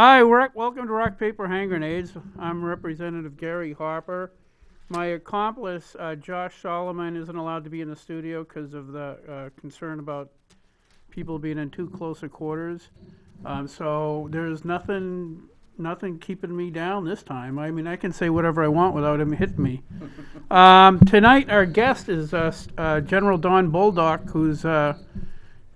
Hi, welcome to Rock, Paper, Hand Grenades. I'm Representative Gary Harper. My accomplice, Josh Solomon, isn't allowed to be in the studio because of the concern about people being in too close a quarters. So there's nothing keeping me down this time. I mean, I can say whatever I want without him hitting me. Tonight, our guest is General Don Bolduc, who's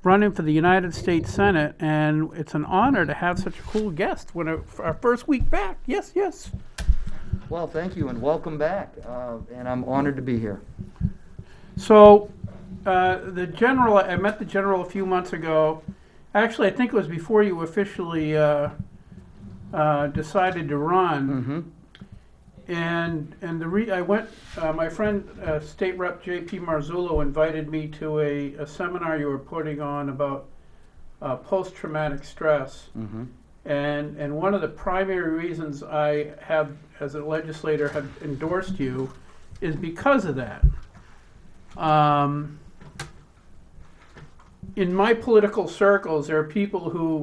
running for the United States Senate, and it's an honor to have such a cool guest for our first week back. Yes. Well, thank you and welcome back. And I'm honored to be here. So, the general, I met the general a few months ago. Actually, I think it was before you officially decided to run. Mm-hmm. And I went. My friend, State Rep J.P. Marzullo, invited me to a seminar you were putting on about post-traumatic stress. Mm-hmm. And one of the primary reasons I have, as a legislator, have endorsed you, is because of that. In my political circles, there are people who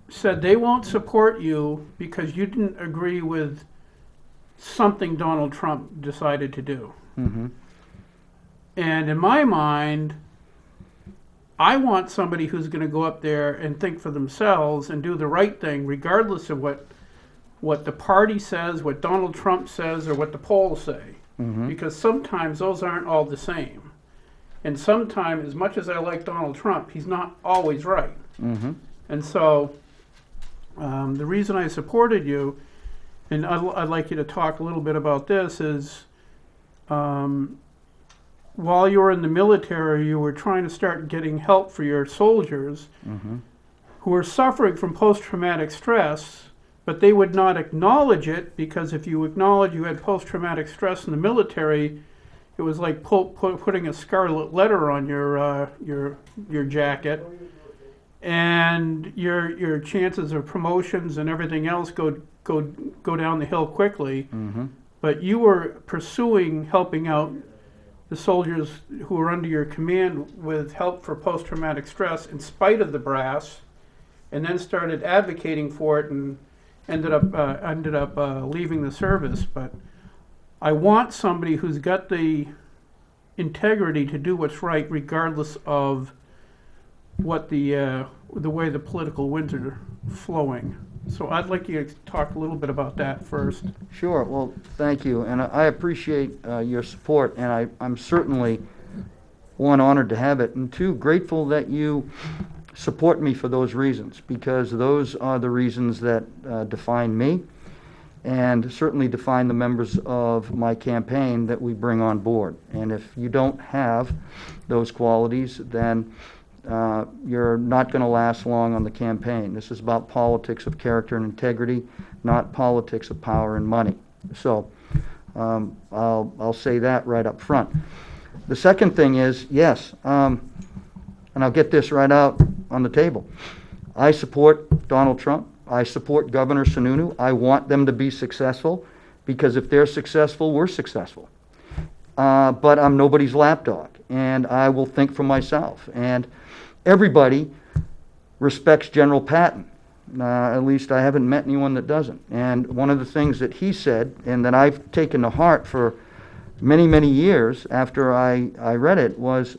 said they won't support you because you didn't agree with something Donald Trump decided to do. Mm-hmm. And in my mind, I want somebody who's going to go up there and think for themselves and do the right thing, regardless of what the party says, what Donald Trump says, or what the polls say. Mm-hmm. Because sometimes those aren't all the same. And sometimes, as much as I like Donald Trump, he's not always right. Mm-hmm. And so the reason I supported you, and I'd like you to talk a little bit about this, is while you were in the military, you were trying to start getting help for your soldiers Mm-hmm. who were suffering from post-traumatic stress, but they would not acknowledge it, because if you acknowledge you had post-traumatic stress in the military, it was like putting a scarlet letter on your jacket, and your chances of promotions and everything else go down the hill quickly. Mm-hmm. But you were pursuing helping out the soldiers who were under your command with help for post-traumatic stress in spite of the brass, and then started advocating for it and ended up leaving the service. But I want somebody who's got the integrity to do what's right, regardless of what the way the political winds are flowing. So I'd like you to talk a little bit about that first. Sure. Well, thank you. And I appreciate your support. And I'm certainly, one, honored to have it. And two, grateful that you support me for those reasons. Because those are the reasons that define me. And certainly define the members of my campaign that we bring on board. And if you don't have those qualities, then you're not going to last long on the campaign. This is about politics of character and integrity, not politics of power and money. So I'll say that right up front. The second thing is, yes, and I'll get this right out on the table. I support Donald Trump. I support Governor Sununu. I want them to be successful, because if they're successful, we're successful. But I'm nobody's lapdog, and I will think for myself. And everybody respects General Patton. At least I haven't met anyone that doesn't. And one of the things that he said, and that I've taken to heart for many, many years after I read it, was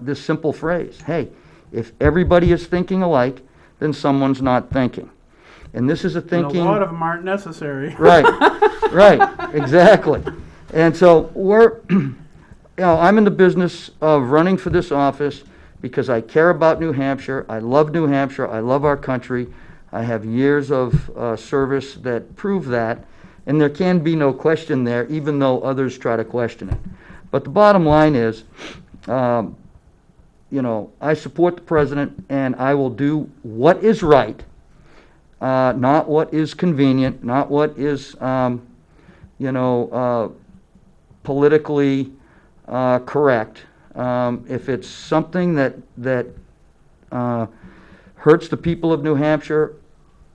this simple phrase: hey, if everybody is thinking alike, then someone's not thinking. And this is a thinking... And a lot of them aren't necessary. Right, right, exactly. And so I'm in the business of running for this office because I care about New Hampshire. I love New Hampshire. I love our country. I have years of service that prove that. And there can be no question there, even though others try to question it. But the bottom line is, I support the president, and I will do what is right, not what is convenient, not what is, politically correct. If it's something that hurts the people of New Hampshire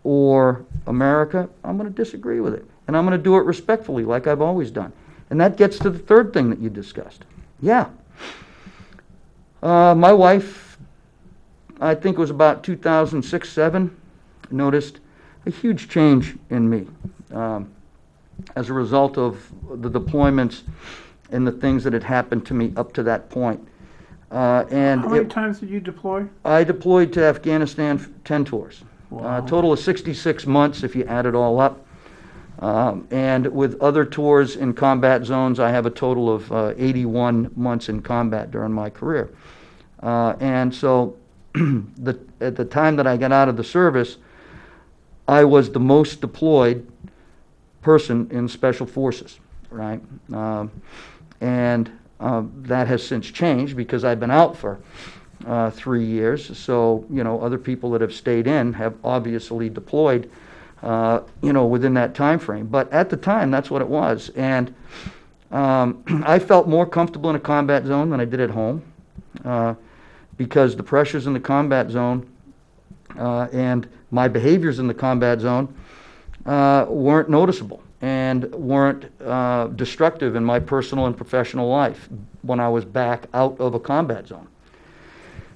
or America, I'm going to disagree with it. And I'm going to do it respectfully, like I've always done. And that gets to the third thing that you discussed. Yeah. My wife, I think it was about 2006-07, noticed a huge change in me as a result of the deployments and the things that had happened to me up to that point. And How many times did you deploy? I deployed to Afghanistan 10 tours. Wow. Total of 66 months if you add it all up. And with other tours in combat zones, I have a total of 81 months in combat during my career. And so at the time that I got out of the service, I was the most deployed person in Special Forces, right? And that has since changed because I've been out for 3 years. So, other people that have stayed in have obviously deployed, within that time frame. But at the time, that's what it was. And I felt more comfortable in a combat zone than I did at home because the pressures in the combat zone and my behaviors in the combat zone weren't noticeable and weren't destructive in my personal and professional life when I was back out of a combat zone.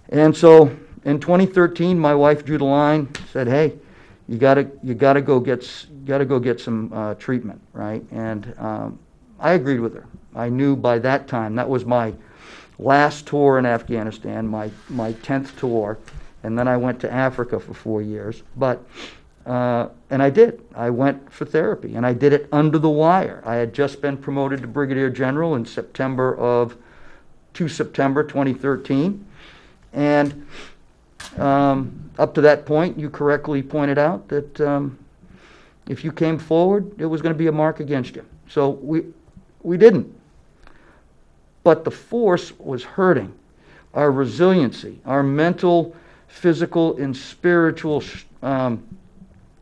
And so in 2013, my wife drew the line, said, "Hey, you gotta go get some treatment," right? And I agreed with her. I knew by that time that was my last tour in Afghanistan, my 10th tour, and then I went to Africa for 4 years. But and I did. I went for therapy, and I did it under the wire. I had just been promoted to brigadier general in September 2013, and up to that point, you correctly pointed out that if you came forward, it was going to be a mark against you. So we didn't. But the force was hurting. Our resiliency, our mental, physical, and spiritual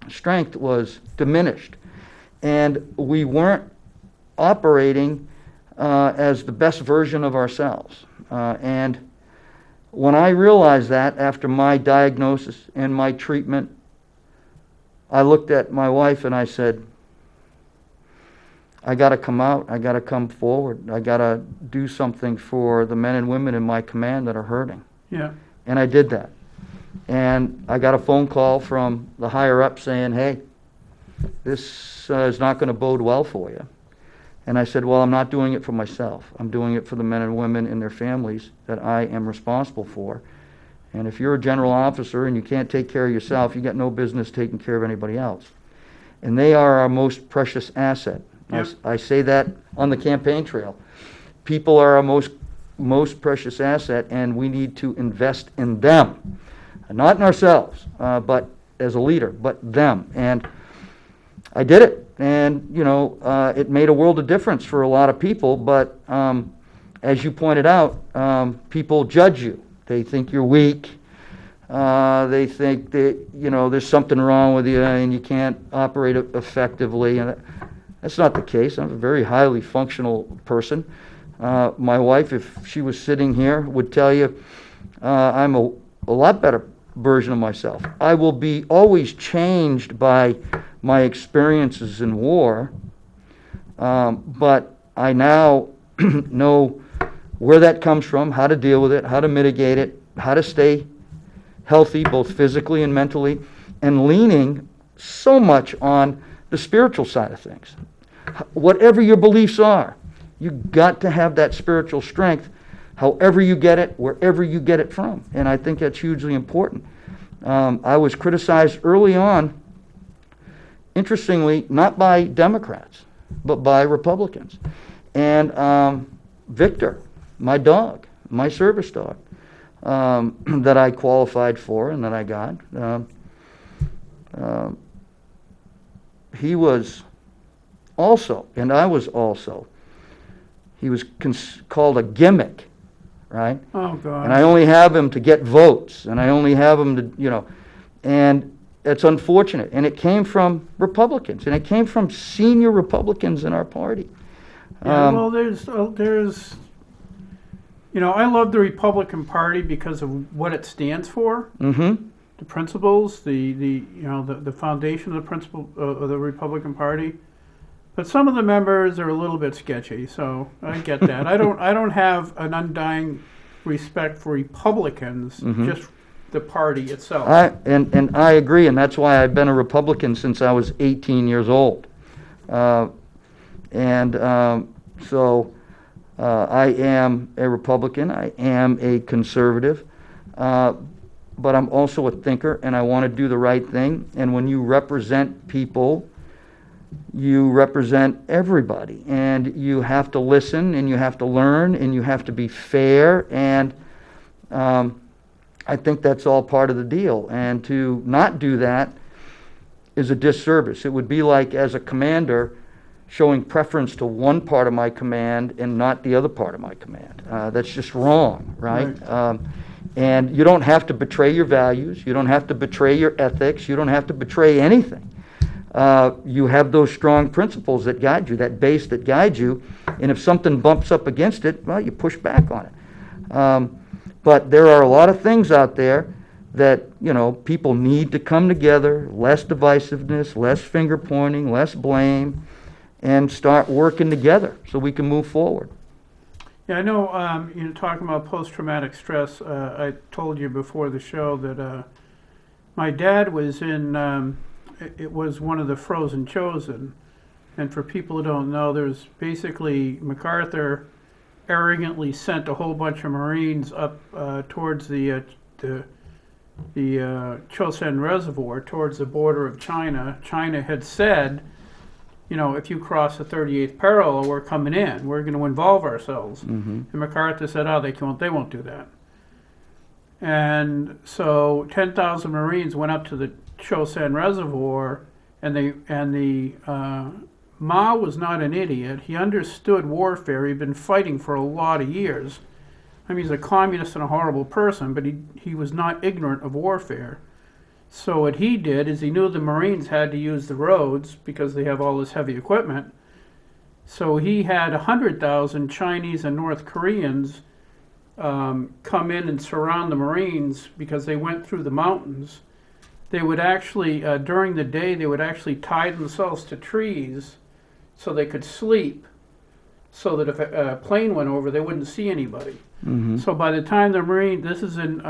strength was diminished. And we weren't operating as the best version of ourselves. And when I realized that after my diagnosis and my treatment, I looked at my wife and I said, I got to come out. I got to come forward. I got to do something for the men and women in my command that are hurting. Yeah. And I did that. And I got a phone call from the higher up saying, "Hey, this is not going to bode well for you." And I said, "Well, I'm not doing it for myself. I'm doing it for the men and women and their families that I am responsible for. And if you're a general officer and you can't take care of yourself, you got no business taking care of anybody else. And they are our most precious asset." Yep. I say that on the campaign trail. People are our most precious asset, and we need to invest in them. Not in ourselves, but as a leader, but them. And I did it. And, it made a world of difference for a lot of people. But as you pointed out, people judge you. They think you're weak. They think that, there's something wrong with you and you can't operate effectively. And that's not the case. I'm a very highly functional person. My wife, if she was sitting here, would tell you I'm a lot better version of myself. I will be always changed by my experiences in war, but I now know where that comes from, how to deal with it, how to mitigate it, how to stay healthy both physically and mentally, and leaning so much on the spiritual side of things. Whatever your beliefs are, you got to have that spiritual strength, however you get it, wherever you get it from. And I think that's hugely important. I was criticized early on, interestingly, not by Democrats, but by Republicans. And Victor, my dog, my service dog, that I qualified for and that I got, he was also, and I was also, he was called a gimmick, right? Oh, God. And I only have him to get votes, and I only have him to, and it's unfortunate. And it came from Republicans, and it came from senior Republicans in our party. Yeah, well, there's, I love the Republican Party because of what it stands for. Mm-hmm. The principles, the foundation of the principle of the Republican Party. But some of the members are a little bit sketchy, so I get that. I don't have an undying respect for Republicans, Mm-hmm. just the party itself. And I agree, and that's why I've been a Republican since I was 18 years old. So I am a Republican, I am a conservative, but I'm also a thinker, and I want to do the right thing. And when you represent people, you represent everybody, and you have to listen, and you have to learn, and you have to be fair, and I think that's all part of the deal. And to not do that is a disservice. It would be like, as a commander, showing preference to one part of my command and not the other part of my command. That's just wrong, right? And you don't have to betray your values. You don't have to betray your ethics. You don't have to betray anything. You have those strong principles that guide you, that base that guides you, and if something bumps up against it, well, you push back on it. But there are a lot of things out there that, people need to come together, less divisiveness, less finger pointing, less blame, and start working together so we can move forward. Yeah, I know, talking about post-traumatic stress, I told you before the show that my dad was in, it was one of the Frozen Chosen. And for people who don't know, there's basically MacArthur arrogantly sent a whole bunch of Marines up towards the Chosin Reservoir, towards the border of China. China had said, if you cross the 38th parallel, we're coming in. We're going to involve ourselves. Mm-hmm. And MacArthur said, they won't do that. And so 10,000 Marines went up to the Chosin Reservoir, and Mao was not an idiot. He understood warfare. He'd been fighting for a lot of years. I mean, he's a communist and a horrible person, but he was not ignorant of warfare. So what he did is he knew the Marines had to use the roads because they have all this heavy equipment. So he had 100,000 Chinese and North Koreans come in and surround the Marines because they went through the mountains. They would actually, during the day, they would actually tie themselves to trees so they could sleep, so that if a plane went over, they wouldn't see anybody. Mm-hmm. So by the time the Marine, this is in,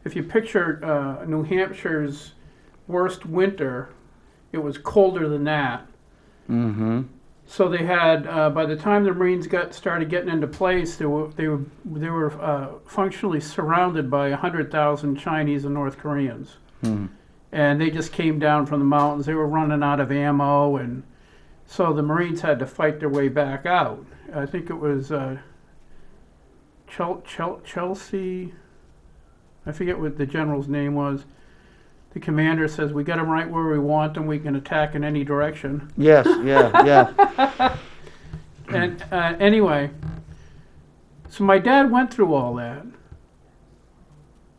if you picture New Hampshire's worst winter, it was colder than that. Mm-hmm. So they had, by the time the Marines started getting into place, they were functionally surrounded by 100,000 Chinese and North Koreans. Mm-hmm. And they just came down from the mountains. They were running out of ammo, and so the Marines had to fight their way back out. I think it was Chelsea, I forget what the general's name was. The commander says, we got them right where we want them, we can attack in any direction. Yes, yeah. And anyway, so my dad went through all that,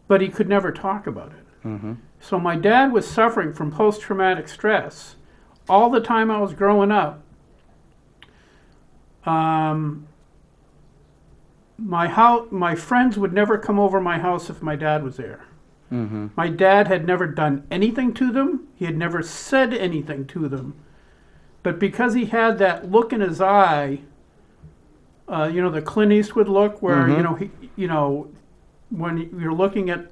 but he could never talk about it. Mm-hmm. So my dad was suffering from post-traumatic stress all the time I was growing up. My friends would never come over my house if my dad was there. Mm-hmm. My dad had never done anything to them. He had never said anything to them. But because he had that look in his eye, the Clint Eastwood look where, Mm-hmm. When you're looking at,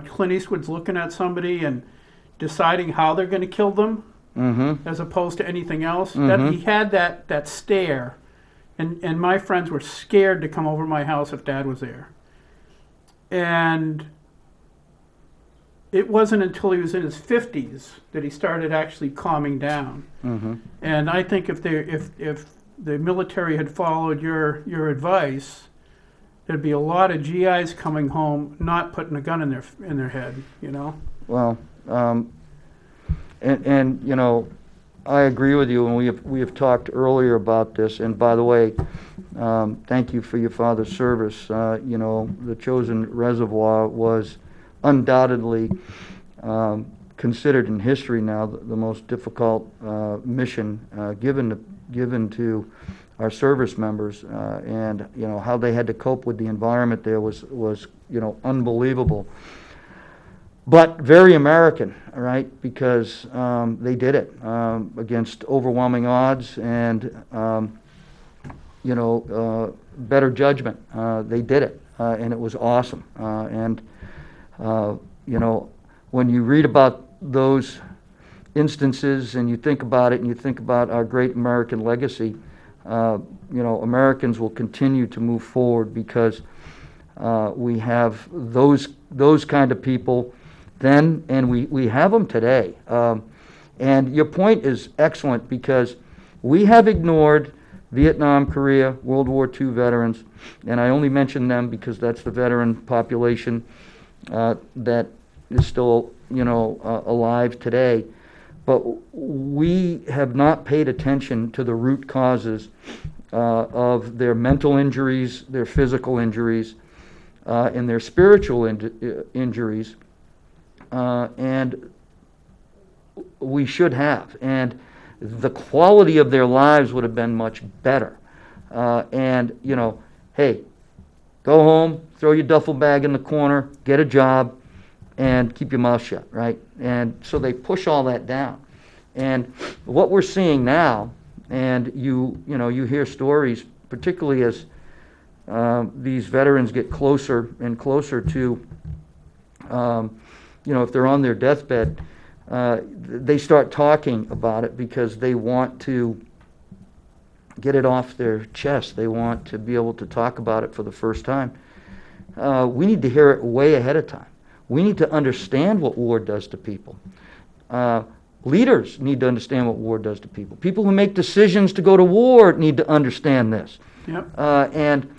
Clint Eastwood's looking at somebody and deciding how they're going to kill them, Mm-hmm. as opposed to anything else. Mm-hmm. That he had that stare, and my friends were scared to come over my house if Dad was there. And it wasn't until he was in his 50s that he started actually calming down. Mm-hmm. And I think if the military had followed your advice, there'd be a lot of GIs coming home not putting a gun in their head. Well, and I agree with you, and we have talked earlier about this. And by the way, thank you for your father's service. The Chosin Reservoir was undoubtedly considered in history now the most difficult mission given to our service members, and how they had to cope with the environment there was unbelievable. But very American, right? Because they did it against overwhelming odds and better judgment. They did it, and it was awesome. And You know, when you read about those instances and you think about it and you think about our great American legacy, you know, Americans will continue to move forward because we have those kind of people then, and we have them today. And your point is excellent because we have ignored Vietnam, Korea, World War II veterans, and I only mention them because that's the veteran population that is still, you know, alive today. But we have not paid attention to the root causes of their mental injuries, their physical injuries, and their spiritual injuries, and we should have. And the quality of their lives would have been much better. And, you know, hey, go home, throw your duffel bag in the corner, get a job, and keep your mouth shut, right? And so they push all that down. And what we're seeing now, and you know, you hear stories, particularly as these veterans get closer and closer to, you know, if they're on their deathbed, they start talking about it because they want to get it off their chest. They want to be able to talk about it for the first time. We need to hear it way ahead of time. We need to understand what war does to people. Leaders need to understand what war does to people. People who make decisions to go to war need to understand this. Yep. And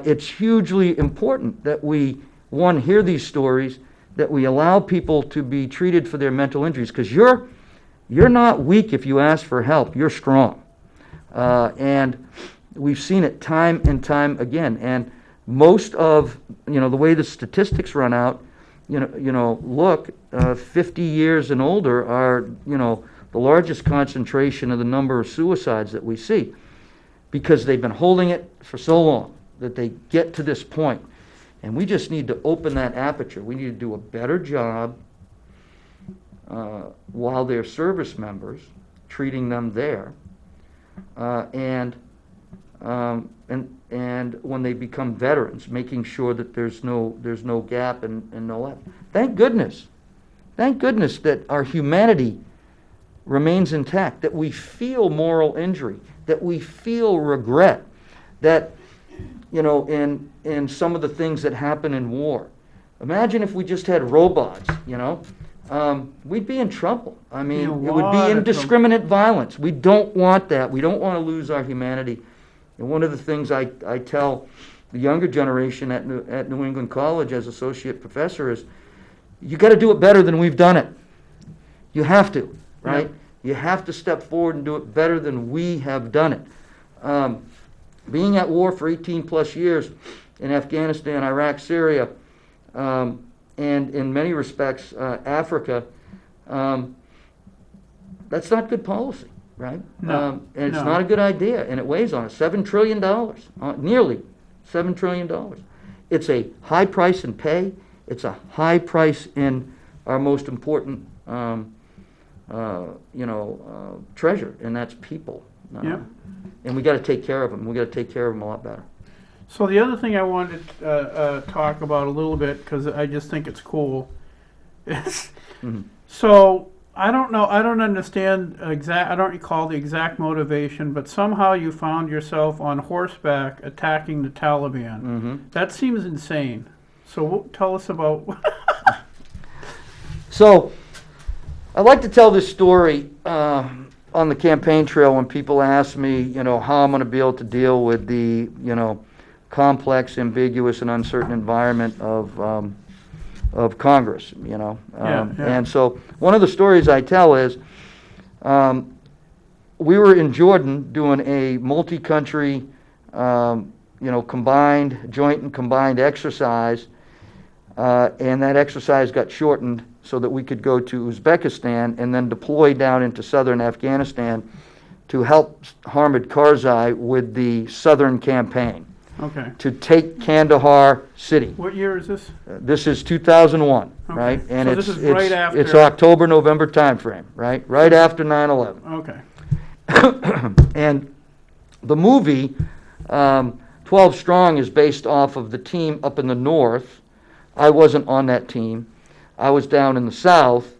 it's hugely important that we, one, hear these stories, that we allow people to be treated for their mental injuries, because you're not weak if you ask for help. You're strong. And we've seen it time and time again. And most of, you know, the way the statistics run out, look, 50 years and older are, you know, the largest concentration of the number of suicides that we see, because they've been holding it for so long that they get to this point. And we just need to open that aperture. We need to do a better job while they're service members, treating them there, and when they become veterans, making sure that there's no gap and no left. Thank goodness that our humanity remains intact, that we feel moral injury, that we feel regret, that, you know, in some of the things that happen in war. Imagine if we just had robots, you know. We'd be in trouble. I mean, it would be indiscriminate violence. We don't want that. We don't want to lose our humanity. And one of the things I tell the younger generation at New England College as associate professor is, you got to do it better than we've done it. You have to, right? Yeah. You have to step forward and do it better than we have done it. Being at war for 18 plus years in Afghanistan, Iraq, Syria, and in many respects Africa, that's not good policy, right? No. And it's not a good idea, and it weighs on us. $7 trillion, nearly $7 trillion. It's a high price in pay. It's a high price in our most important, treasure, and that's people. Yeah. And we got to take care of them. We got to take care of them a lot better. So the other thing I wanted to talk about a little bit, because I just think it's cool, is so I don't know, I don't understand I don't recall the exact motivation, but somehow you found yourself on horseback attacking the Taliban. That seems insane. So tell us about. So I like to tell this story on the campaign trail when people ask me, you know, how I'm going to be able to deal with the, you know, complex, ambiguous, and uncertain environment of Congress, you know. And so one of the stories I tell is we were in Jordan doing a multi-country, combined, joint and combined exercise, and that exercise got shortened so that we could go to Uzbekistan and then deploy down into southern Afghanistan to help Hamid Karzai with the southern campaign. Okay. To take Kandahar city. What year is this? This is 2001, okay. right? And so this is right after. It's October, November timeframe, right? Right after 9/11. Okay. And the movie 12 Strong is based off of the team up in the north I wasn't on that team. I was down in the south,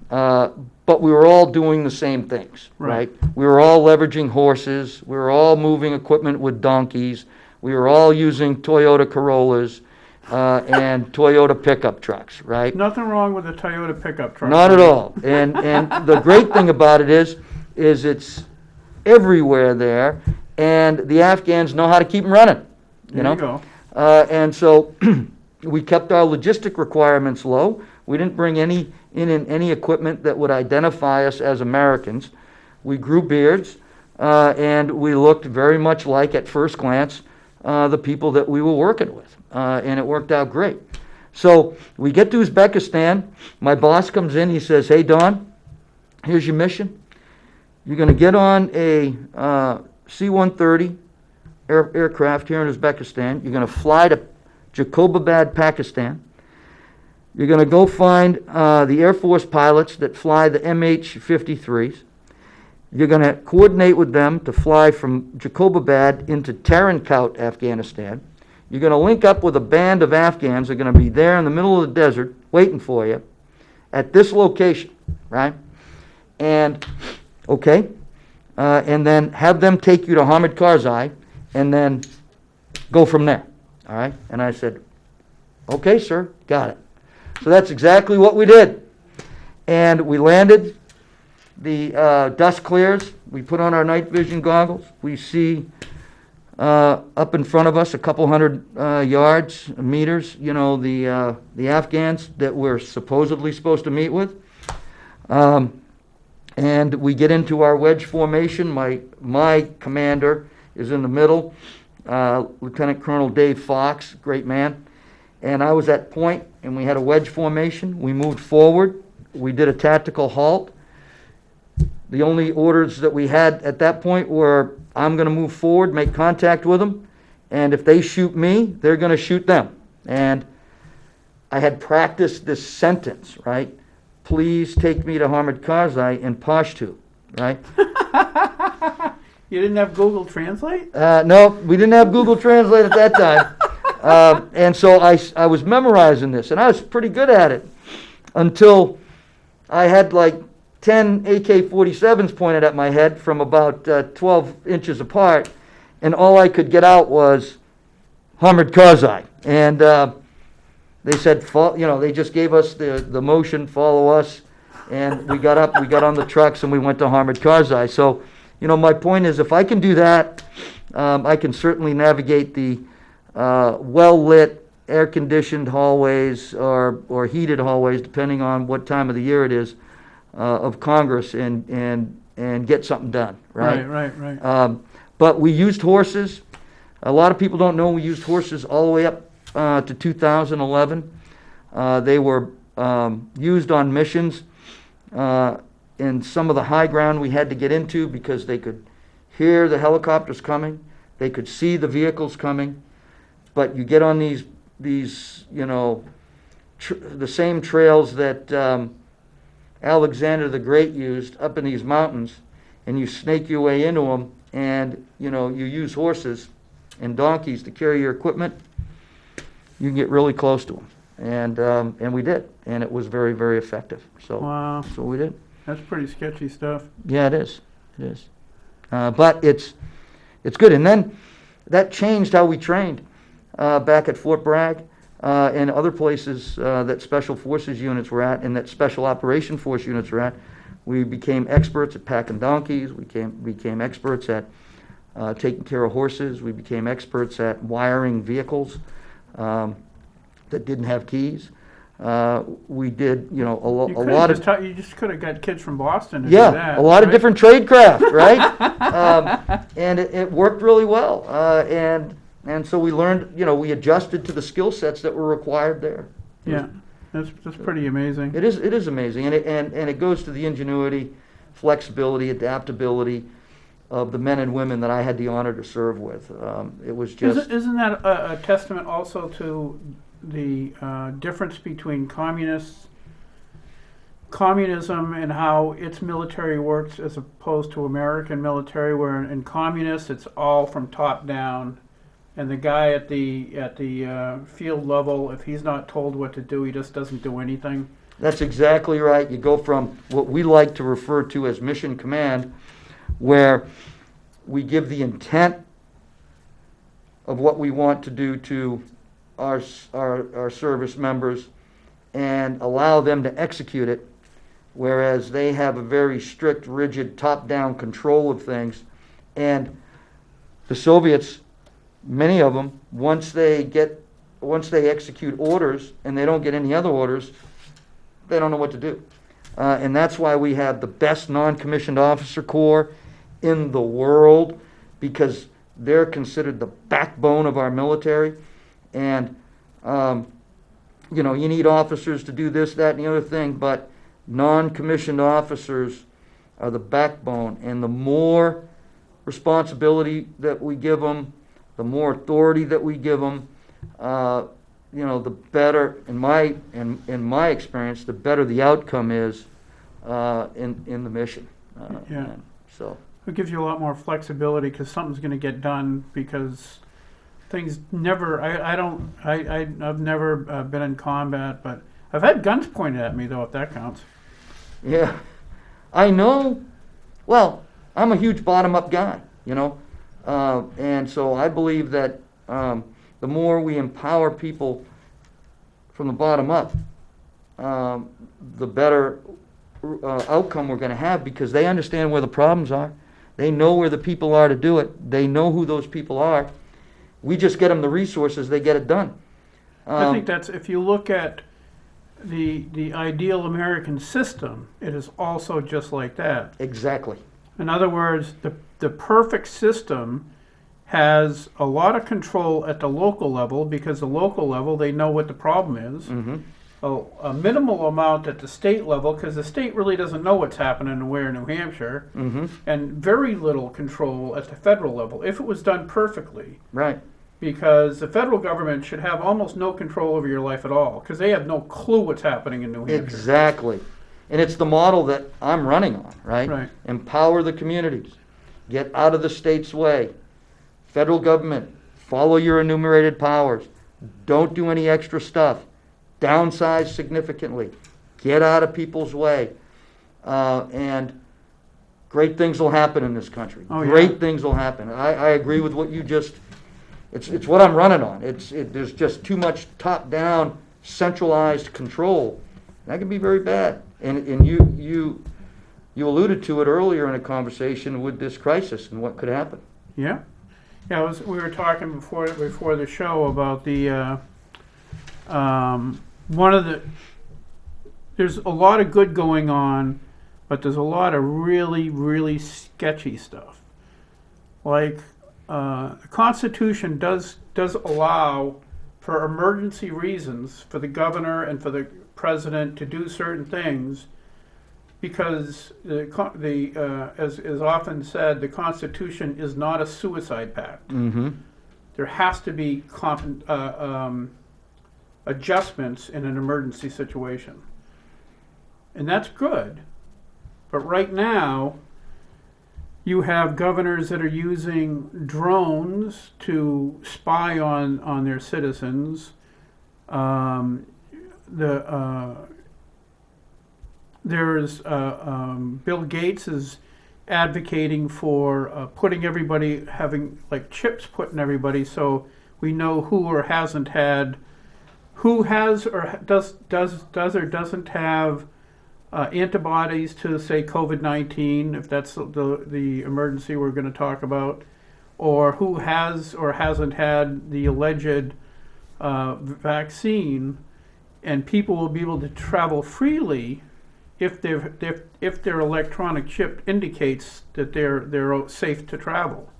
but we were all doing the same things, Right. right? We were all leveraging horses. We were all moving equipment with donkeys. We were all using Toyota Corollas and Toyota pickup trucks, right? Nothing wrong with a Toyota pickup truck. Not at all. And the great thing about it is it's everywhere there, and the Afghans know how to keep them running, you There know? you go. And so we kept our logistic requirements low. We didn't bring any equipment that would identify us as Americans. We grew beards, and we looked very much like, at first glance, the people that we were working with, and it worked out great. So we get to Uzbekistan. My boss comes in. He says, "Hey, Don, here's your mission. You're going to get on a C-130 aircraft here in Uzbekistan. You're going to fly to Jacobabad, Pakistan. You're going to go find the Air Force pilots that fly the MH-53s. You're going to coordinate with them to fly from Jacobabad into Tarankout, Afghanistan. You're going to link up with a band of Afghans that are going to be there in the middle of the desert waiting for you at this location," right? And, okay, and then have them take you to Hamid Karzai and then go from there, all right? And I said, "Okay, sir, got it." So that's exactly what we did. And we landed. The dust clears. We put on our night vision goggles. We see up in front of us, a couple hundred yards, meters, you know, the Afghans that we're supposedly supposed to meet with. And we get into our wedge formation. My commander is in the middle, Lieutenant Colonel Dave Fox, great man. And I was at point, and we had a wedge formation. We moved forward. We did a tactical halt. The only orders that we had at that point were, I'm going to move forward, make contact with them, and if they shoot me, they're going to shoot them. And I had practiced this sentence, right? "Please take me to Hamid Karzai" in Pashto, right? You didn't have Google Translate? No, we didn't have Google Translate at that time. And so I was memorizing this, and I was pretty good at it until I had like 10 AK-47s pointed at my head from about 12 inches apart, and all I could get out was Hamid Karzai. And they said, they just gave us the motion, "Follow us," and we got up, we got on the trucks, and we went to Hamid Karzai. So, my point is, if I can do that, I can certainly navigate the well-lit, air-conditioned hallways or heated hallways, depending on what time of the year it is, of Congress and get something done, right? Right. But we used horses. A lot of people don't know we used horses all the way up to 2011. They were used on missions in some of the high ground we had to get into because they could hear the helicopters coming. They could see the vehicles coming. But you get on these the same trails that Alexander the Great used up in these mountains, and you snake your way into them, and you use horses and donkeys to carry your equipment. You can get really close to them, and we did, and it was very, very effective. So, Wow. so we did. That's pretty sketchy stuff. Yeah, it is. But it's good, and then that changed how we trained back at Fort Bragg. And other places that Special Forces units were at and that Special Operation Force units were at. We became experts at packing donkeys. We became experts at taking care of horses. We became experts at wiring vehicles that didn't have keys. We did, a lot of... You just could have got kids from Boston to do Yeah, that. a lot of right? different trade craft, right? And it worked really well. And so we learned, we adjusted to the skill sets that were required there. Yeah, that's pretty amazing. It is amazing, and it goes to the ingenuity, flexibility, adaptability of the men and women that I had the honor to serve with. It was just... Isn't that a testament also to the difference between communism and how its military works as opposed to American military, where in communists it's all from top down, and the guy at the field level, if he's not told what to do, he just doesn't do anything. That's exactly right. You go from what we like to refer to as mission command, where we give the intent of what we want to do to our service members and allow them to execute it, whereas they have a very strict, rigid, top-down control of things. And the Soviets, many of them, once they execute orders and they don't get any other orders, they don't know what to do. And that's why we have the best non-commissioned officer corps in the world, because they're considered the backbone of our military. And, you know, you need officers to do this, that, and the other thing, but non-commissioned officers are the backbone. And the more responsibility that we give them, the more authority that we give them, you know, the better, in my experience, the better the outcome is in the mission. Yeah. So It gives you a lot more flexibility because something's going to get done, because things never. I've never been in combat, but I've had guns pointed at me, though, if that counts. yeah, I know. Well, I'm a huge bottom-up guy, you know, and so I believe that the more we empower people from the bottom up, the better outcome we're going to have, because they understand where the problems are. They know where the people are to do it. They know who those people are. We just get them the resources, they get it done. I think that's, if you look at the ideal American system, it is also just like that. Exactly. In other words, the perfect system has a lot of control at the local level, because the local level, they know what the problem is. Mm-hmm. A minimal amount at the state level, because the state really doesn't know what's happening where in New Hampshire, Mm-hmm. and very little control at the federal level, if it was done perfectly. Right. Because the federal government should have almost no control over your life at all, because they have no clue what's happening in New Hampshire. Exactly. And it's the model that I'm running on, right? Right. Empower the communities. Get out of the state's way. Federal government, follow your enumerated powers. Don't do any extra stuff. Downsize significantly. Get out of people's way. And great things will happen in this country. Oh, yeah. Great things will happen. I agree with what you just, it's what I'm running on. There's just too much top-down, centralized control. That can be very bad. And you alluded to it earlier in a conversation with this crisis and what could happen. Yeah. Yeah, we were talking before the show about the there's a lot of good going on, but there's a lot of really, really sketchy stuff. Like the Constitution does allow, for emergency reasons, for the governor and for the president to do certain things, because as is often said, the Constitution is not a suicide pact. Mm-hmm. There has to be adjustments in an emergency situation. And that's good. But right now, you have governors that are using drones to spy on their citizens. There's Bill Gates is advocating for putting everybody, having like chips put in everybody, so we know who has or doesn't have antibodies to, say, COVID-19, if that's the emergency we're going to talk about, or who has or hasn't had the alleged vaccine, and people will be able to travel freely if their electronic chip indicates that they're safe to travel.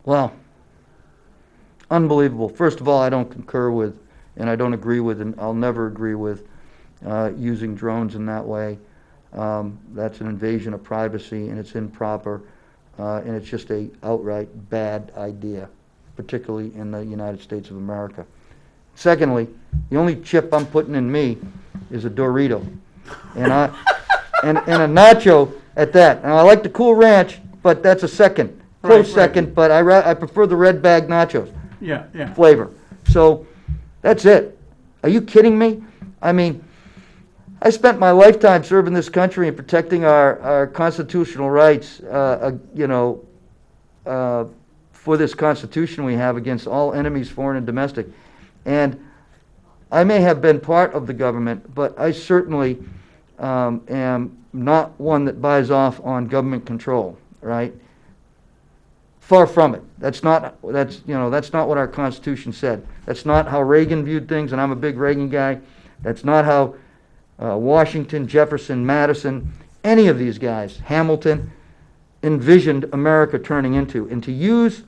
Well, unbelievable. First of all, I don't concur with, and I don't agree with, and I'll never agree with using drones in that way. That's an invasion of privacy, and it's improper, and it's just a outright bad idea, particularly in the United States of America. Secondly, the only chip I'm putting in me is a Dorito, and a nacho at that. And I like the Cool Ranch, but that's a second. close right. second, but I prefer the red bag nachos Yeah, yeah. flavor. So, that's it. Are you kidding me? I mean, I spent my lifetime serving this country and protecting our constitutional rights, for this Constitution we have against all enemies, foreign and domestic. And I may have been part of the government, but I certainly am not one that buys off on government control, right? Far from it. That's not what our Constitution said. That's not how Reagan viewed things, and I'm a big Reagan guy. That's not how Washington, Jefferson, Madison, any of these guys, Hamilton, envisioned America turning into. And to use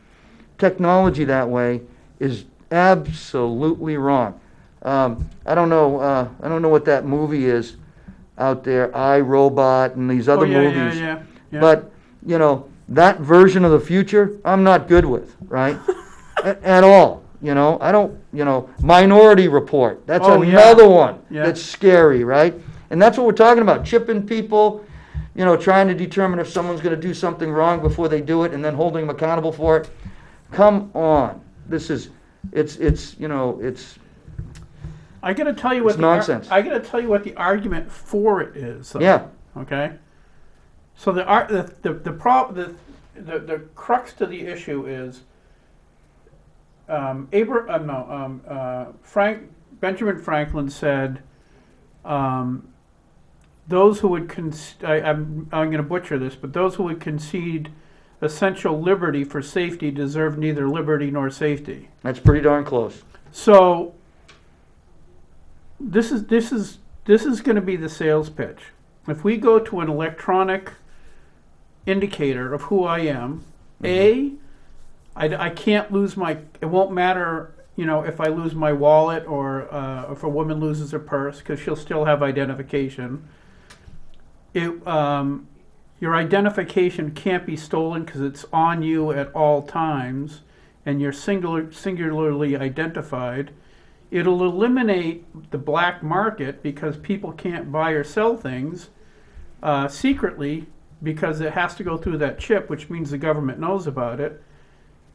technology that way is absolutely wrong. I don't know what that movie is out there, I, Robot, and these other movies. Yeah. But, that version of the future, I'm not good with, right? At all. I don't, Minority Report. That's another one that's scary, right? And that's what we're talking about, chipping people, trying to determine if someone's going to do something wrong before they do it and then holding them accountable for it. Come on. It's I got to tell you what nonsense. I got to tell you what the argument for it is. Though. Yeah. Okay. So the crux to the issue is Benjamin Franklin said those who would I'm going to butcher this, but those who would concede essential liberty for safety deserve neither liberty nor safety. That's pretty darn close. So this is going to be the sales pitch. If we go to an electronic indicator of who I am, I can't lose it won't matter, if I lose my wallet or if a woman loses her purse, because she'll still have identification. Your identification can't be stolen because it's on you at all times, and you're singularly identified. It'll eliminate the black market because people can't buy or sell things secretly because it has to go through that chip, which means the government knows about it.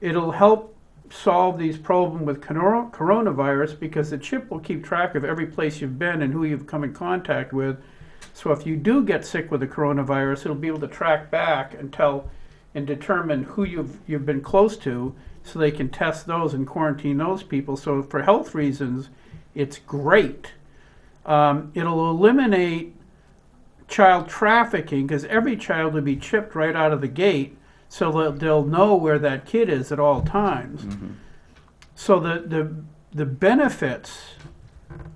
It'll help solve these problems with coronavirus because the chip will keep track of every place you've been and who you've come in contact with. So if you do get sick with the coronavirus, it'll be able to track back and tell and determine who you've been close to, so they can test those and quarantine those people. So for health reasons, it's great. It'll eliminate child trafficking because every child will be chipped right out of the gate, so they'll know where that kid is at all times. Mm-hmm. So the benefits,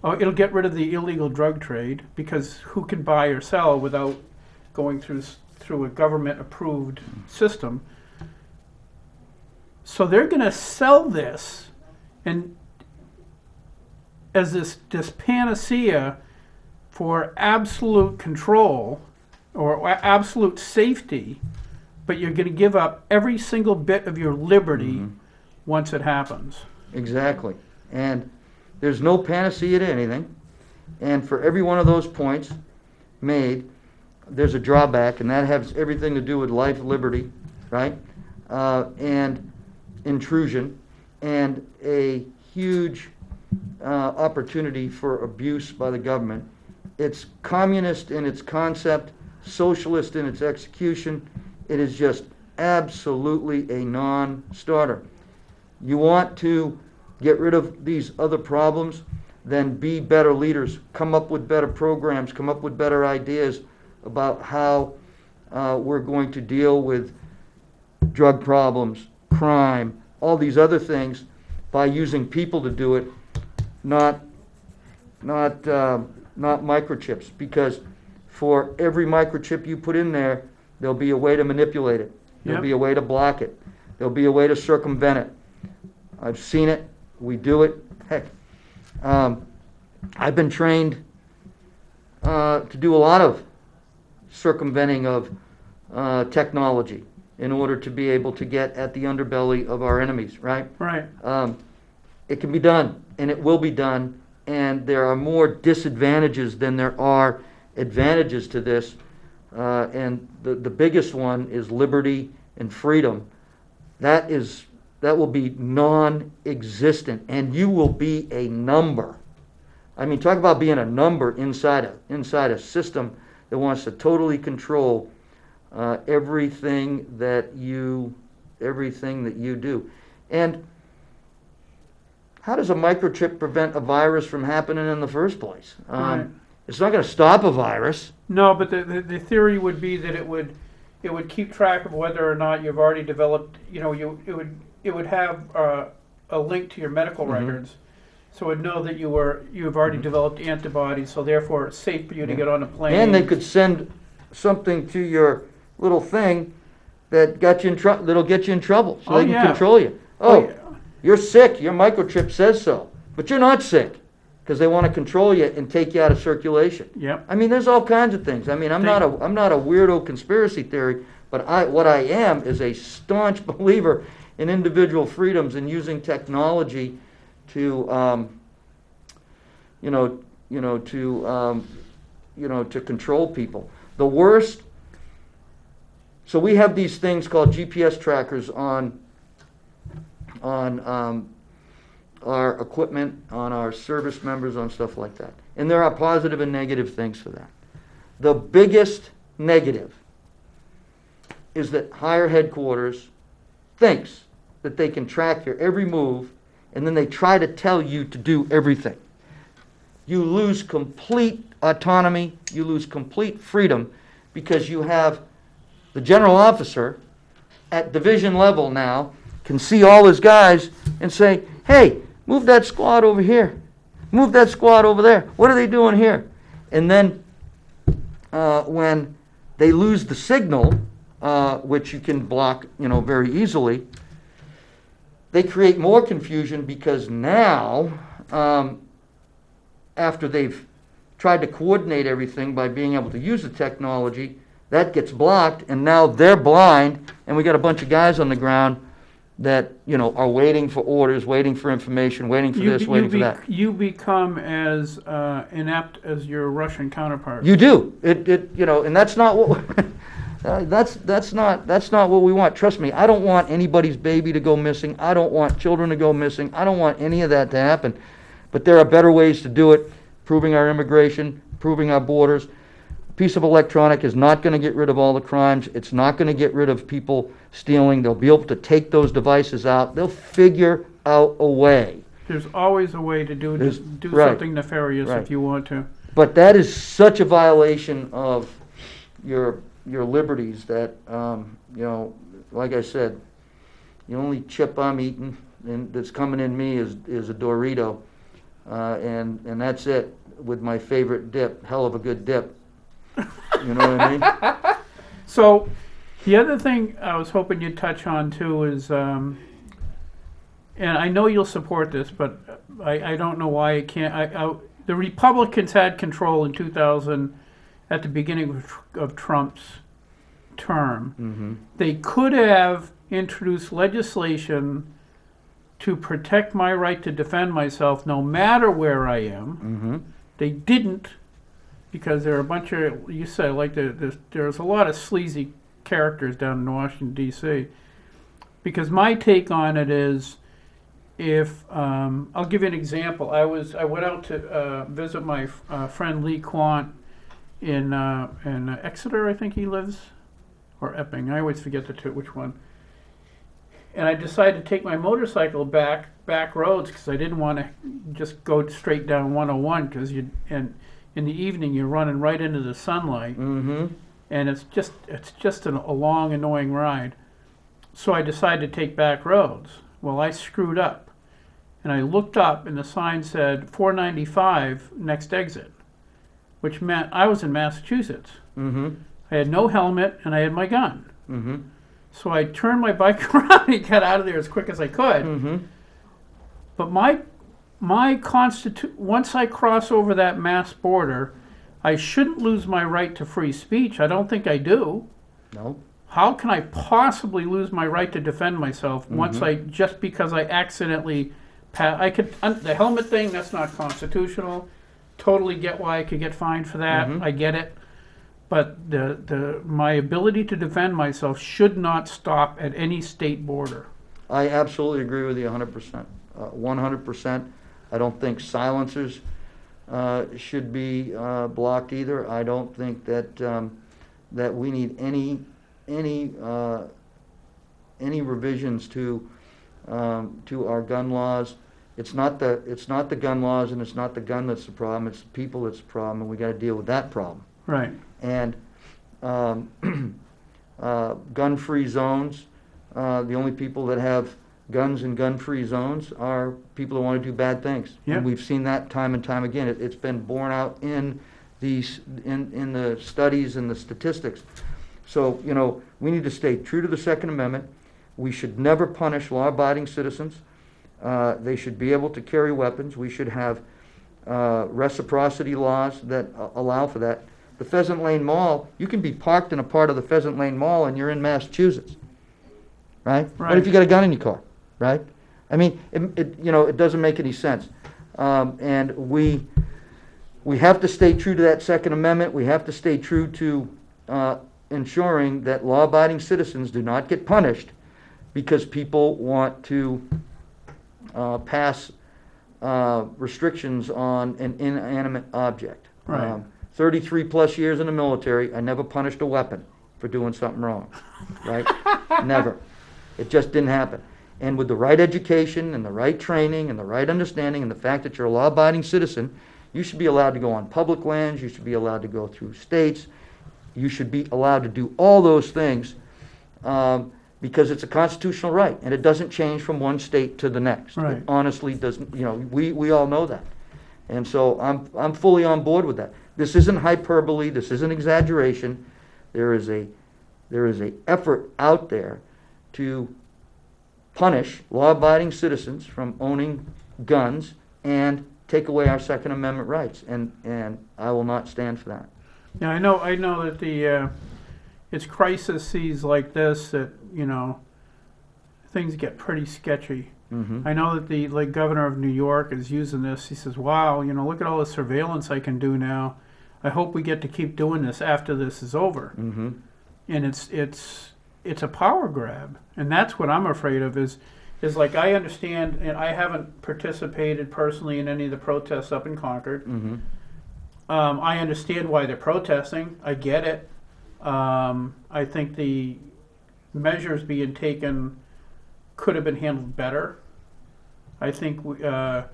it'll get rid of the illegal drug trade because who can buy or sell without going through a government-approved system. So they're going to sell this and as this panacea for absolute control or absolute safety, but you're going to give up every single bit of your liberty once it happens. Exactly. And there's no panacea to anything. And for every one of those points made, there's a drawback, and that has everything to do with life, liberty, right? And intrusion, and a huge opportunity for abuse by the government. It's communist in its concept, socialist in its execution. It is just absolutely a non-starter. You want to get rid of these other problems, then be better leaders. Come up with better programs, come up with better ideas about how we're going to deal with drug problems, crime, all these other things by using people to do it, not microchips. Because for every microchip you put in there, there'll be a way to manipulate it. There'll be a way to block it. There'll be a way to circumvent it. I've seen it. We do it. Heck, I've been trained to do a lot of circumventing of technology in order to be able to get at the underbelly of our enemies, right? Right. It can be done, and it will be done, and there are more disadvantages than there are advantages to this, and the biggest one is liberty and freedom that will be non-existent, and you will be a number. I mean, talk about being a number inside a system that wants to totally control everything that you do. And how does a microchip prevent a virus from happening in the first place? Right. It's not going to stop a virus. No, but the theory would be that it would keep track of whether or not you've already developed. It would have a link to your medical records, so it would know that you've already developed antibodies. So therefore, it's safe for you to get on a plane. And they could send something to your little thing that got you in trouble. That'll get you in trouble, so they can control you. Oh, you're sick. Your microchip says so, but you're not sick, because they want to control you and take you out of circulation. Yep. I mean, there's all kinds of things. I mean, I'm not a weirdo conspiracy theory, but what I am is a staunch believer in individual freedoms and using technology to, to control people. The worst. So we have these things called GPS trackers on our equipment, on our service members, on stuff like that. And there are positive and negative things for that. The biggest negative is that higher headquarters thinks that they can track your every move, and then they try to tell you to do everything. You lose complete autonomy, you lose complete freedom, because you have the general officer at division level now can see all his guys and say, hey, move that squad over here. Move that squad over there. What are they doing here? And then when they lose the signal, which you can block, very easily, they create more confusion, because now, after they've tried to coordinate everything by being able to use the technology, that gets blocked, and now they're blind, and we got a bunch of guys on the ground that are waiting for orders, waiting for information, waiting for this, waiting for that. You become as inept as your Russian counterpart. You do. And that's not what that's not what we want. Trust me, I don't want anybody's baby to go missing. I don't want children to go missing. I don't want any of that to happen. But there are better ways to do it. Improving our immigration, improving our borders. A piece of electronic is not going to get rid of all the crimes. It's not going to get rid of people stealing. They'll be able to take those devices out. They'll figure out a way. There's always a way to do right. something nefarious if you want to. But that is such a violation of your liberties that, like I said, the only chip I'm eating and that's coming in me is a Dorito, and that's it, with my favorite dip. Hell of a good dip. You know what I mean? So the other thing I was hoping you'd touch on too is, and I know you'll support this, but I don't know why it can't. The Republicans had control in 2000 at the beginning of Trump's term. Mm-hmm. They could have introduced legislation to protect my right to defend myself no matter where I am. Mm-hmm. They didn't, because there are a bunch of, you said, like there's a lot of sleazy characters down in Washington, D.C. Because my take on it is, if I'll give you an example. I went out to visit my friend Lee Quant in Exeter, I think he lives, or Epping. I always forget which one. And I decided to take my motorcycle back roads, because I didn't want to just go straight down 101, because in the evening you're running right into the sunlight, Mm-hmm. and it's just a long, annoying ride. So I decided to take back roads. Well, I screwed up, and I looked up, and the sign said 495 next exit, which meant I was in Massachusetts. Mm-hmm. I had no helmet, and I had my gun. Mm-hmm. So I turned my bike around and got out of there as quick as I could. Mm-hmm. But once I cross over that Mass border, I shouldn't lose my right to free speech. I don't think I do. No. How can I possibly lose my right to defend myself just because I accidentally the helmet thing, that's not constitutional. Totally get why I could get fined for that. Mhm. I get it. But my ability to defend myself should not stop at any state border. I absolutely agree with you 100%. 100%. I don't think silencers should be blocked either. I don't think that that we need any revisions to our gun laws. It's not the gun laws, and it's not the gun that's the problem. It's the people that's the problem, and we got to deal with that problem. Right. And gun-free zones. The only people that have guns in gun-free zones are people who want to do bad things. Yep. And we've seen that time and time again. It's been borne out in in the studies and the statistics. So, we need to stay true to the Second Amendment. We should never punish law-abiding citizens. They should be able to carry weapons. We should have reciprocity laws that allow for that. The Pheasant Lane Mall, you can be parked in a part of the Pheasant Lane Mall and you're in Massachusetts, right? What if you got a gun in your car, right? I mean, it doesn't make any sense. And we have to stay true to that Second Amendment. We have to stay true to ensuring that law-abiding citizens do not get punished because people want to pass restrictions on an inanimate object. Right. 33 plus years in the military, I never punished a weapon for doing something wrong, right? Never. It just didn't happen. And with the right education and the right training and the right understanding and the fact that you're a law-abiding citizen, you should be allowed to go on public lands, you should be allowed to go through states, you should be allowed to do all those things because it's a constitutional right, and it doesn't change from one state to the next. Right. It honestly doesn't, we all know that. And so I'm fully on board with that. This isn't hyperbole, this isn't exaggeration. There is a effort out there to punish law-abiding citizens from owning guns and take away our Second Amendment rights, and I will not stand for that. Yeah, I know that it's crises like this that, things get pretty sketchy. Mm-hmm. I know that the governor of New York is using this. He says, wow, look at all the surveillance I can do now. I hope we get to keep doing this after this is over. Mm-hmm. And it's a power grab. And that's what I'm afraid of is like, I understand, and I haven't participated personally in any of the protests up in Concord. Mm-hmm. I understand why they're protesting. I get it. I think the measures being taken could have been handled better. I think the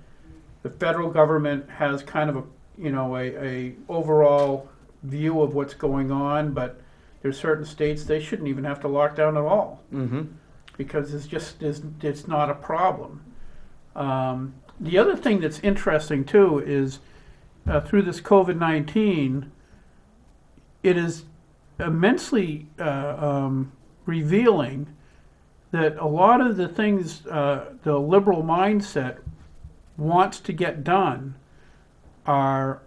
federal government has kind of a overall view of what's going on, but there's certain states they shouldn't even have to lock down at all Mm-hmm. because it's not a problem. The other thing that's interesting too is through this COVID-19, it is immensely revealing that a lot of the things the liberal mindset wants to get done are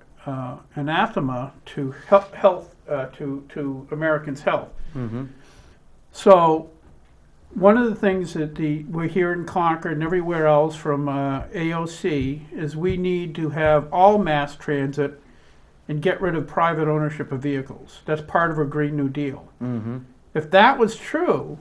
anathema to health to Americans' health. Mm-hmm. So one of the things that we're here in Concord and everywhere else from AOC is we need to have all mass transit and get rid of private ownership of vehicles. That's part of a Green New Deal. Mm-hmm. If that was true,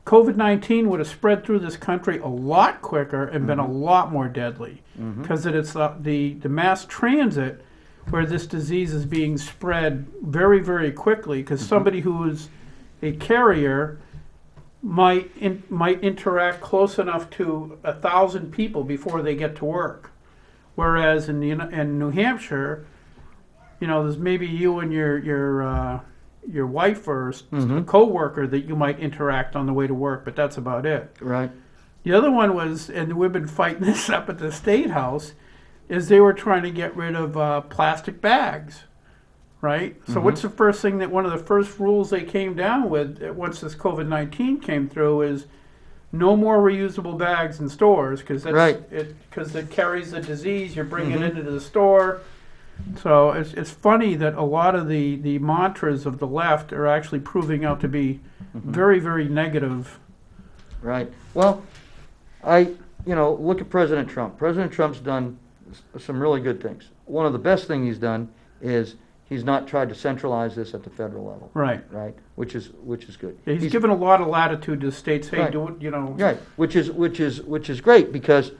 COVID-19 would have spread through this country a lot quicker and been a lot more deadly because it's the mass transit where this disease is being spread very, very quickly because somebody who is a carrier might interact close enough to 1,000 people before they get to work. Whereas in New Hampshire, there's maybe you and your wife or a co-worker that you might interact on the way to work, but that's about it. Right. The other one was, and we've been fighting this up at the State House, is they were trying to get rid of plastic bags, right? So what's the first thing one of the first rules they came down with once this COVID-19 came through is no more reusable bags in stores because it carries the disease. You're bringing it into the store. So it's funny that a lot of the mantras of the left are actually proving out to be very, very negative. Right. Well, look at President Trump. President Trump's done some really good things. One of the best things he's done is he's not tried to centralize this at the federal level, Right. right? Which is good. Yeah, he's given a lot of latitude to states, hey, Right. do it, you know. Right, which is great, because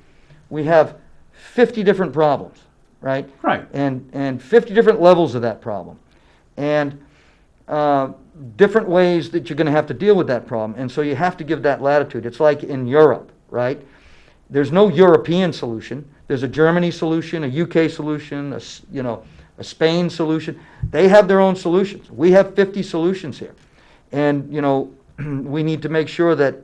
we have 50 different problems, right? Right. And 50 different levels of that problem. And different ways that you're going to have to deal with that problem. And so you have to give that latitude. It's like in Europe, right? There's no European solution. There's a Germany solution, a UK solution, a Spain solution. They have their own solutions. We have 50 solutions here. And, we need to make sure that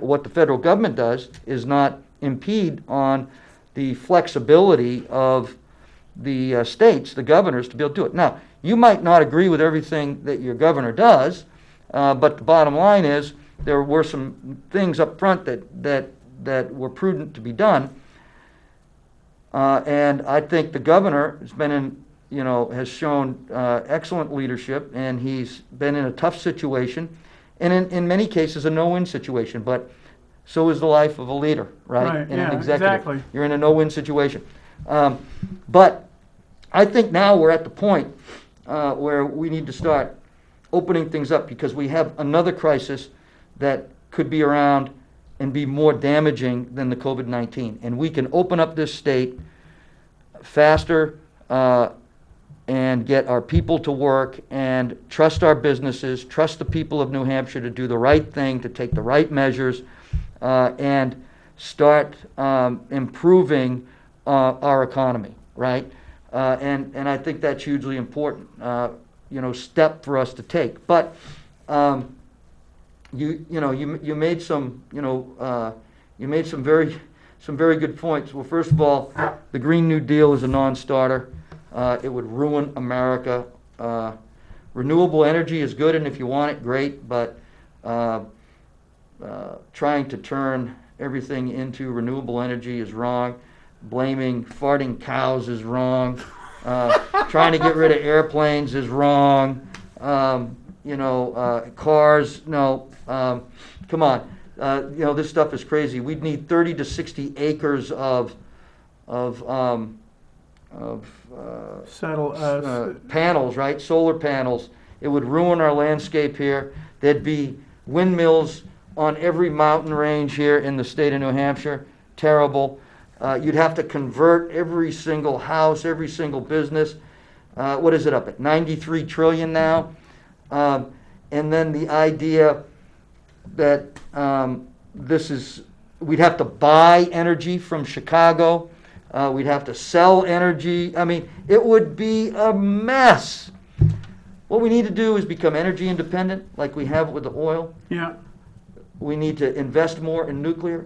what the federal government does is not impede on the flexibility of the states, the governors, to be able to do it. Now, you might not agree with everything that your governor does, but the bottom line is there were some things up front that were prudent to be done. And I think the governor has been has shown excellent leadership, and he's been in a tough situation, and in many cases a no-win situation. But so is the life of a leader, right? Right, And yeah, an executive. exactly. You're in a no-win situation. But I think now we're at the point where we need to start opening things up, because we have another crisis that could be around and be more damaging than the COVID-19. And we can open up this state faster and get our people to work and trust our businesses, trust the people of New Hampshire to do the right thing, to take the right measures, and start improving our economy, right? And I think that's hugely important, step for us to take. But you made some very good points. Well, first of all, the Green New Deal is a non-starter. It would ruin America. Renewable energy is good, and if you want it, great. But trying to turn everything into renewable energy is wrong. Blaming farting cows is wrong. Trying to get rid of airplanes is wrong. Cars, no. Come on. This stuff is crazy. We'd need 30 to 60 acres of panels, right? Solar panels. It would ruin our landscape here. There'd be windmills on every mountain range here in the state of New Hampshire. Terrible. You'd have to convert every single house, every single business. What is it up at? 93 trillion now. And then the idea that we'd have to buy energy from Chicago. We'd have to sell energy. I mean, it would be a mess. What we need to do is become energy independent, like we have with the oil. Yeah. We need to invest more in nuclear.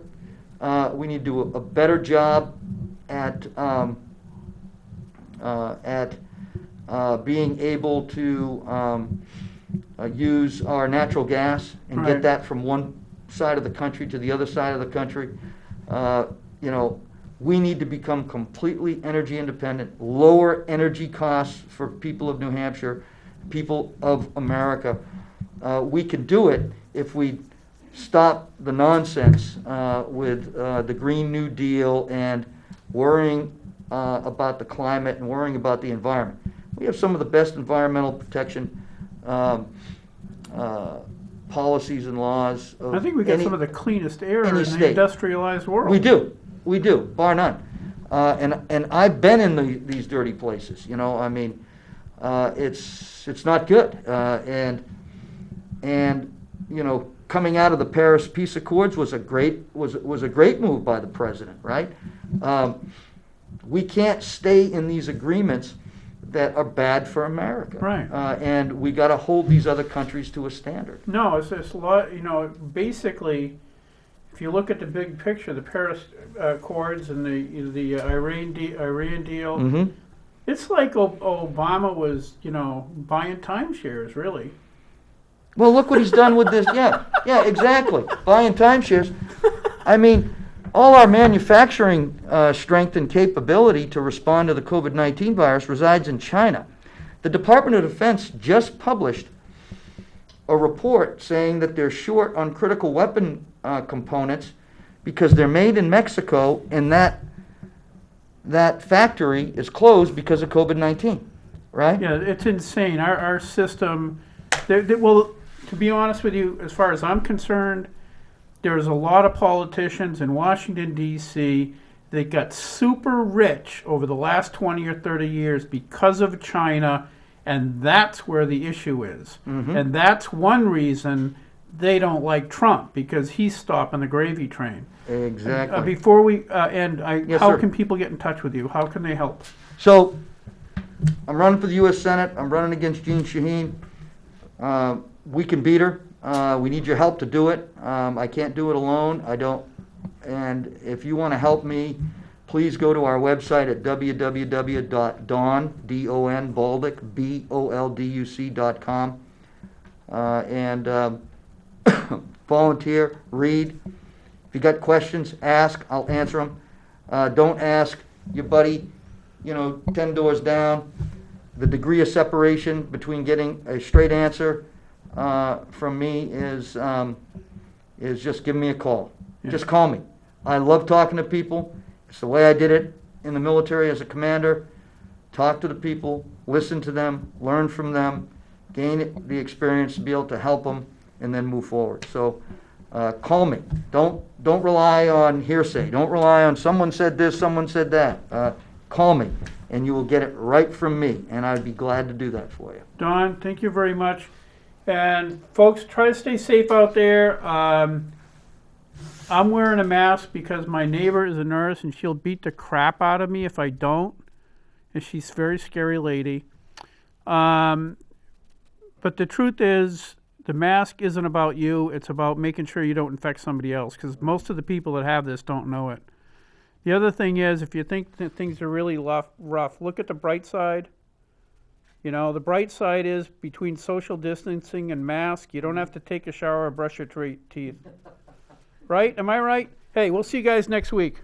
We need to do a better job at being able to use our natural gas and Right. get that from one side of the country to the other side of the country. We need to become completely energy independent, lower energy costs for people of New Hampshire, people of America. We can do it if we stop the nonsense with the Green New Deal and worrying about the climate and worrying about the environment. We have some of the best environmental protection policies and laws of I think we got any- some of the cleanest air in any the state. industrialized world. We do, bar none. And I've been in these dirty places. It's not good. And coming out of the Paris Peace Accords was a great move by the president, right? We can't stay in these agreements that are bad for America. Right. And we got to hold these other countries to a standard. No, it's a lot. Basically, if you look at the big picture, the Paris Accords and the Iran deal, Mm-hmm. it's like Obama was, buying timeshares, really. Well, look what he's done with this. Yeah, exactly. Buying timeshares. I mean, all our manufacturing strength and capability to respond to the COVID-19 virus resides in China. The Department of Defense just published a report saying that they're short on critical weapon components because they're made in Mexico, and that factory is closed because of COVID-19. right? Yeah, it's insane. Our system, well, to be honest with you, as far as I'm concerned, there's a lot of politicians in Washington, D.C. that got super rich over the last 20 or 30 years because of China, and that's where the issue is. And that's one reason they don't like Trump, because he's stopping the gravy train. Exactly. Before we end, Yes, how sir. can people get in touch with you? How can they help? So, I'm running for the U.S. Senate. I'm running against Jean Shaheen. We can beat her. We need your help to do it. I can't do it alone. I don't. And if you want to help me, please go to our website at www.don, D-O-N, Balduc, B-O-L-D-U-C.com. And volunteer, read. If you got questions, ask. I'll answer them. Don't ask your buddy, 10 doors down. The degree of separation between getting a straight answer from me is just give me a call. Yeah. Just call me. I love talking to people. It's the way I did it in the military as a commander. Talk to the people, listen to them, learn from them, gain the experience to be able to help them, and then move forward. So call me. Don't rely on hearsay. Don't rely on someone said this, someone said that. Call me, and you will get it right from me, and I'd be glad to do that for you. Don, thank you very much. And folks, try to stay safe out there. I'm wearing a mask because my neighbor is a nurse, and she'll beat the crap out of me if I don't. And she's a very scary lady. But the truth is, the mask isn't about you. It's about making sure you don't infect somebody else, because most of the people that have this don't know it. The other thing is, if you think that things are really rough, look at the bright side. The bright side is between social distancing and mask, you don't have to take a shower or brush your teeth. Right? Am I right? Hey, we'll see you guys next week.